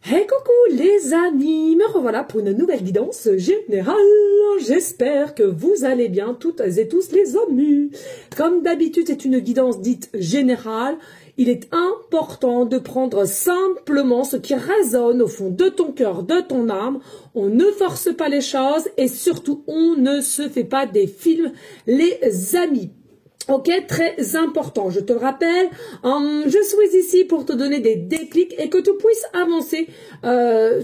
Hey coucou les amis, me revoilà pour une nouvelle guidance générale. J'espère que vous allez bien toutes et tous les amis. Comme d'habitude, c'est une guidance dite générale. Il est important de prendre simplement ce qui résonne au fond de ton cœur, de ton âme. On ne force pas les choses et surtout, on ne se fait pas des films, les amis. Ok, très important, je te le rappelle, je suis ici pour te donner des déclics et que tu puisses avancer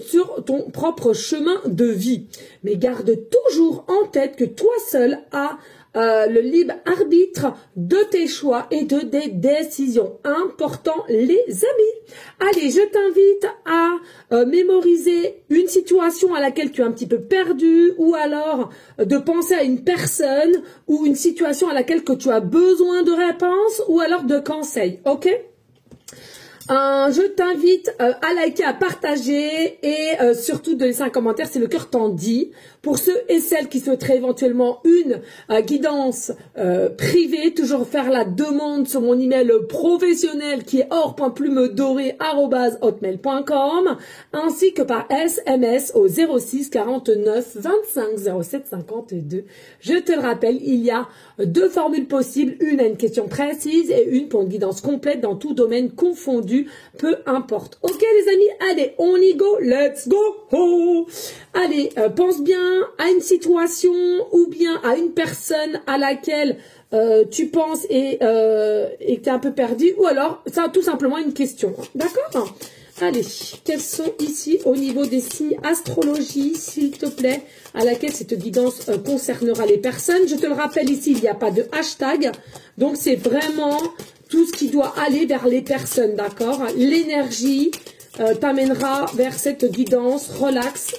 sur ton propre chemin de vie. Mais garde toujours en tête que toi seul as le libre arbitre de tes choix et de tes décisions. Important, les amis. Allez, je t'invite à mémoriser une situation à laquelle tu es un petit peu perdu, ou alors de penser à une personne ou une situation à laquelle que tu as besoin de réponses ou alors de conseils. Ok? Je t'invite à liker, à partager et surtout de laisser un commentaire si le cœur t'en dit. Pour ceux et celles qui souhaiteraient éventuellement une guidance privée, toujours faire la demande sur mon email professionnel qui est or.plumedorée@hotmail.com ainsi que par SMS au 06 49 25 07 52. Je te le rappelle, il y a deux formules possibles, une à une question précise et une pour une guidance complète dans tout domaine confondu. Peu importe. Ok les amis, allez, on y go, let's go. Oh. Allez, pense bien à une situation ou bien à une personne à laquelle tu penses et que tu es un peu perdu, ou alors ça tout simplement une question. D'accord? Allez, quels sont ici au niveau des signes astrologie, s'il te plaît, à laquelle cette guidance concernera les personnes. Je te le rappelle ici, il n'y a pas de hashtag, donc c'est vraiment tout ce qui doit aller vers les personnes, d'accord? L'énergie t'amènera vers cette guidance, relax.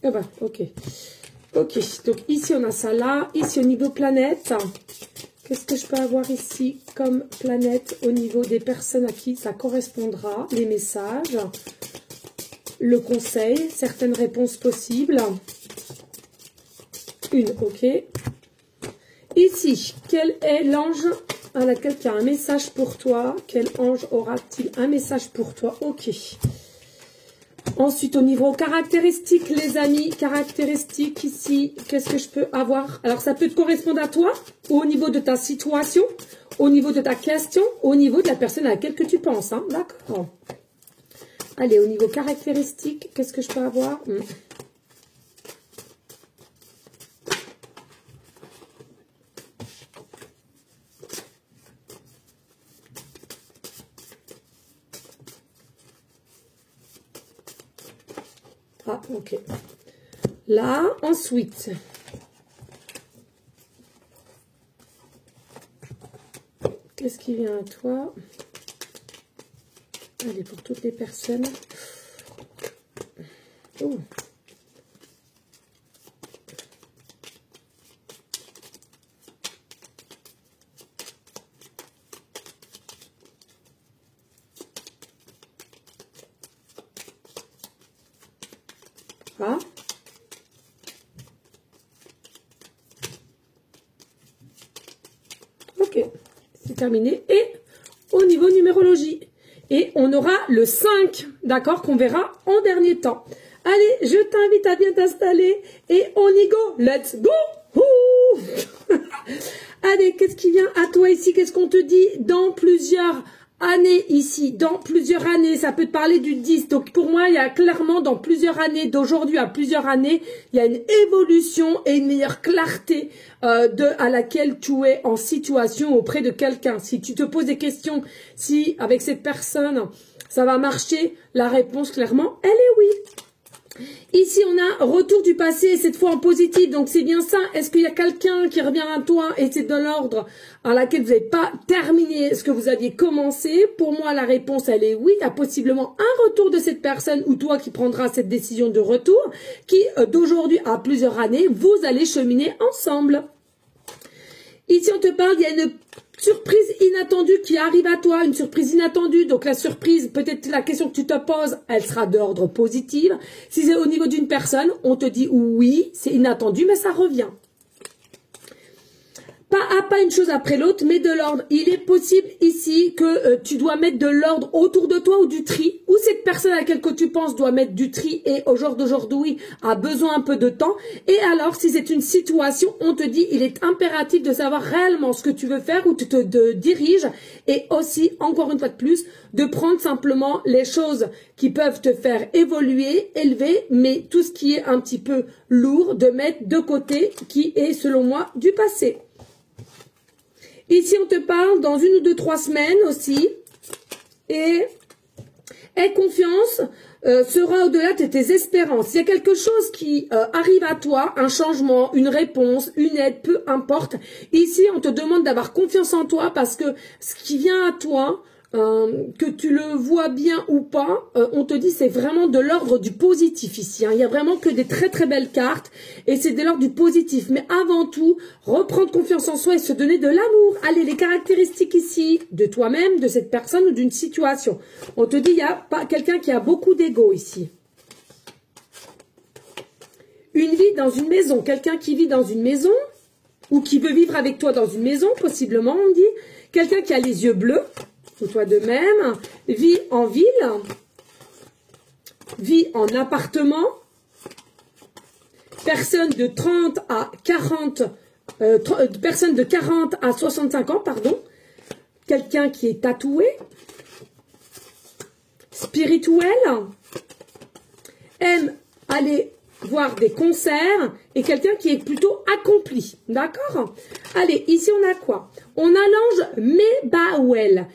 Ah bah, ok. Ok, donc ici on a ça là, ici au niveau planète. Qu'est-ce que je peux avoir ici comme planète au niveau des personnes à qui ça correspondra? Les messages, le conseil, certaines réponses possibles. Une, ok. Ici, quel est l'ange à laquelle tu as un message pour toi? Quel ange aura-t-il un message pour toi? Ok. Ensuite, au niveau caractéristiques, les amis, caractéristiques ici, qu'est-ce que je peux avoir? Alors, ça peut te correspondre à toi, au niveau de ta situation, au niveau de ta question, au niveau de la personne à laquelle que tu penses. Hein, d'accord. Allez, au niveau caractéristiques, qu'est-ce que je peux avoir? Ah, ok. Là, ensuite, qu'est-ce qui vient à toi? Allez, pour toutes les personnes. Oh. Ah. Ok, c'est terminé. Et au niveau numérologie, et on aura le 5, d'accord, qu'on verra en dernier temps. Allez, je t'invite à bien t'installer et on y go, let's go. Allez, qu'est-ce qui vient à toi ici? Qu'est-ce qu'on te dit dans plusieurs années ici? Dans plusieurs années, ça peut te parler du 10. Donc pour moi, il y a clairement dans plusieurs années, d'aujourd'hui à plusieurs années, il y a une évolution et une meilleure clarté à laquelle tu es en situation auprès de quelqu'un. Si tu te poses des questions, si avec cette personne, ça va marcher, la réponse clairement, elle est oui. Ici, on a retour du passé, cette fois en positif, donc c'est bien ça. Est-ce qu'il y a quelqu'un qui revient à toi et c'est de l'ordre à laquelle vous n'avez pas terminé ce que vous aviez commencé? Pour moi, la réponse, elle est oui. Il y a possiblement un retour de cette personne ou toi qui prendras cette décision de retour qui, d'aujourd'hui à plusieurs années, vous allez cheminer ensemble. Ici, on te parle, il y a une surprise inattendue qui arrive à toi, une surprise inattendue. Donc la surprise, peut-être la question que tu te poses, elle sera d'ordre positif. Si c'est au niveau d'une personne, on te dit oui, c'est inattendu, mais ça revient. pas une chose après l'autre, mais de l'ordre. Il est possible ici que tu dois mettre de l'ordre autour de toi ou du tri, ou cette personne à laquelle que tu penses doit mettre du tri et au jour d'aujourd'hui a besoin un peu de temps. Et alors, si c'est une situation, on te dit, il est impératif de savoir réellement ce que tu veux faire, où tu te diriges, et aussi, encore une fois de plus, de prendre simplement les choses qui peuvent te faire évoluer, élever, mais tout ce qui est un petit peu lourd, de mettre de côté, qui est, selon moi, du passé. Ici, on te parle dans 1 ou 2, 3 semaines aussi. Et aie confiance, sera au-delà de tes espérances. Il y a quelque chose qui arrive à toi, un changement, une réponse, une aide, peu importe. Ici, on te demande d'avoir confiance en toi parce que ce qui vient à toi, que tu le vois bien ou pas, on te dit c'est vraiment de l'ordre du positif ici. Hein. Il y a vraiment que des très très belles cartes et c'est de l'ordre du positif. Mais avant tout, reprendre confiance en soi et se donner de l'amour. Allez, les caractéristiques ici de toi-même, de cette personne ou d'une situation. On te dit il n'y a pas quelqu'un qui a beaucoup d'ego ici. Une vie dans une maison, quelqu'un qui vit dans une maison ou qui veut vivre avec toi dans une maison, possiblement on dit. Quelqu'un qui a les yeux bleus. Ou toi de même, vie en ville, vie en appartement, personne de 30 à 40, personne de 40 à 65 ans, pardon, quelqu'un qui est tatoué, spirituel, aime aller voir des concerts et quelqu'un qui est plutôt accompli, d'accord? Allez, ici on a quoi? On a l'ange Mebawel.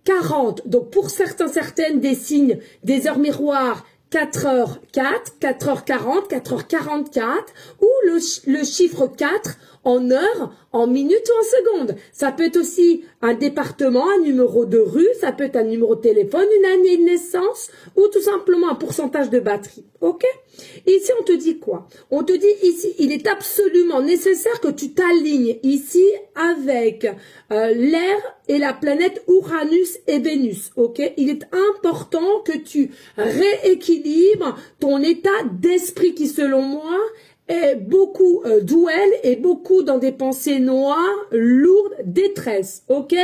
4h40, donc pour certains, certaines, des signes, des heures miroirs, 4h04, 4h40, 4h44, ou le chiffre 4 en heures, en minutes ou en secondes. Ça peut être aussi un département, un numéro de rue, ça peut être un numéro de téléphone, une année de naissance, ou tout simplement un pourcentage de batterie. Ok? Ici, on te dit quoi? On te dit ici, il est absolument nécessaire que tu t'alignes ici avec l'air et la planète Uranus et Vénus. Ok? Il est important que tu rééquilibres ton état d'esprit qui, selon moi, est beaucoup douelle et beaucoup dans des pensées noires, lourdes, détresse, ok,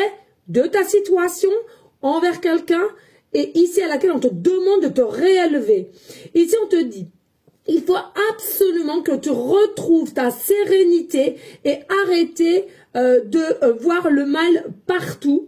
de ta situation envers quelqu'un et ici à laquelle on te demande de te réélever. Ici on te dit, il faut absolument que tu retrouves ta sérénité et arrêter de voir le mal partout,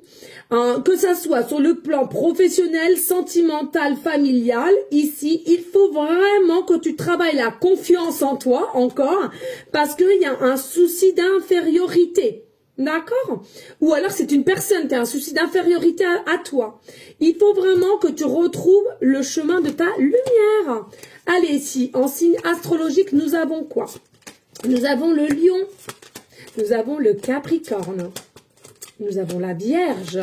hein, que ça soit sur le plan professionnel, sentimental, familial. Ici, il faut vraiment que tu travailles la confiance en toi encore, parce qu'il y a un souci d'infériorité. D'accord? Ou alors c'est une personne qui a un souci d'infériorité à toi. Il faut vraiment que tu retrouves le chemin de ta lumière. Allez, ici, en signe astrologique, nous avons quoi? Nous avons le lion, nous avons le capricorne, nous avons la vierge,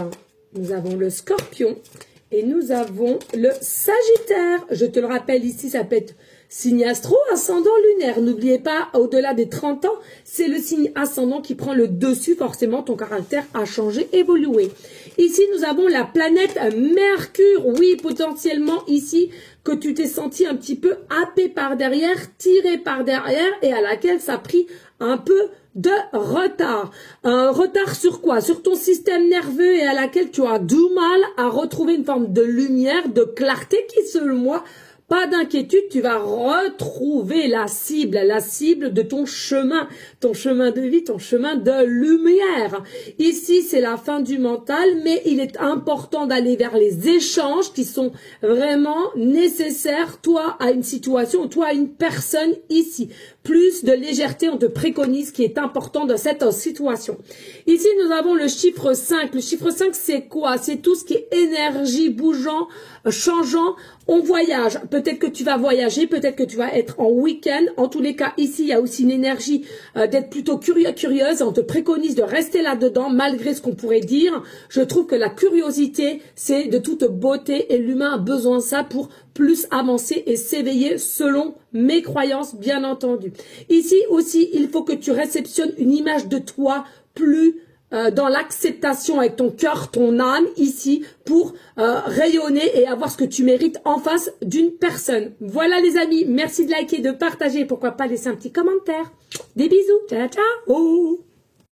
nous avons le scorpion et nous avons le sagittaire. Je te le rappelle ici, ça peut être signe astro, ascendant lunaire. N'oubliez pas, au-delà des 30 ans, c'est le signe ascendant qui prend le dessus. Forcément, ton caractère a changé, évolué. Ici, nous avons la planète Mercure. Oui, potentiellement ici, que tu t'es senti un petit peu happé par derrière, tiré par derrière et à laquelle ça a pris un peu de retard. Un retard sur quoi? Sur ton système nerveux et à laquelle tu as du mal à retrouver une forme de lumière, de clarté qui, selon moi, pas d'inquiétude, tu vas retrouver la cible de ton chemin de vie, ton chemin de lumière. Ici, c'est la fin du mental, mais il est important d'aller vers les échanges qui sont vraiment nécessaires, toi, à une situation, toi, à une personne ici. Plus de légèreté, on te préconise, qui est important dans cette situation. Ici, nous avons le chiffre 5. Le chiffre 5, c'est quoi? C'est tout ce qui est énergie, bougeant, changeant. On voyage. Peut-être que tu vas voyager, peut-être que tu vas être en week-end. En tous les cas, ici, il y a aussi une énergie d'être plutôt curieuse. On te préconise de rester là-dedans, malgré ce qu'on pourrait dire. Je trouve que la curiosité, c'est de toute beauté et l'humain a besoin de ça pour plus avancer et s'éveiller selon mes croyances, bien entendu. Ici aussi, il faut que tu réceptionnes une image de toi plus dans l'acceptation avec ton cœur, ton âme ici pour rayonner et avoir ce que tu mérites en face d'une personne. Voilà les amis, merci de liker, de partager, pourquoi pas laisser un petit commentaire. Des bisous, ciao ciao.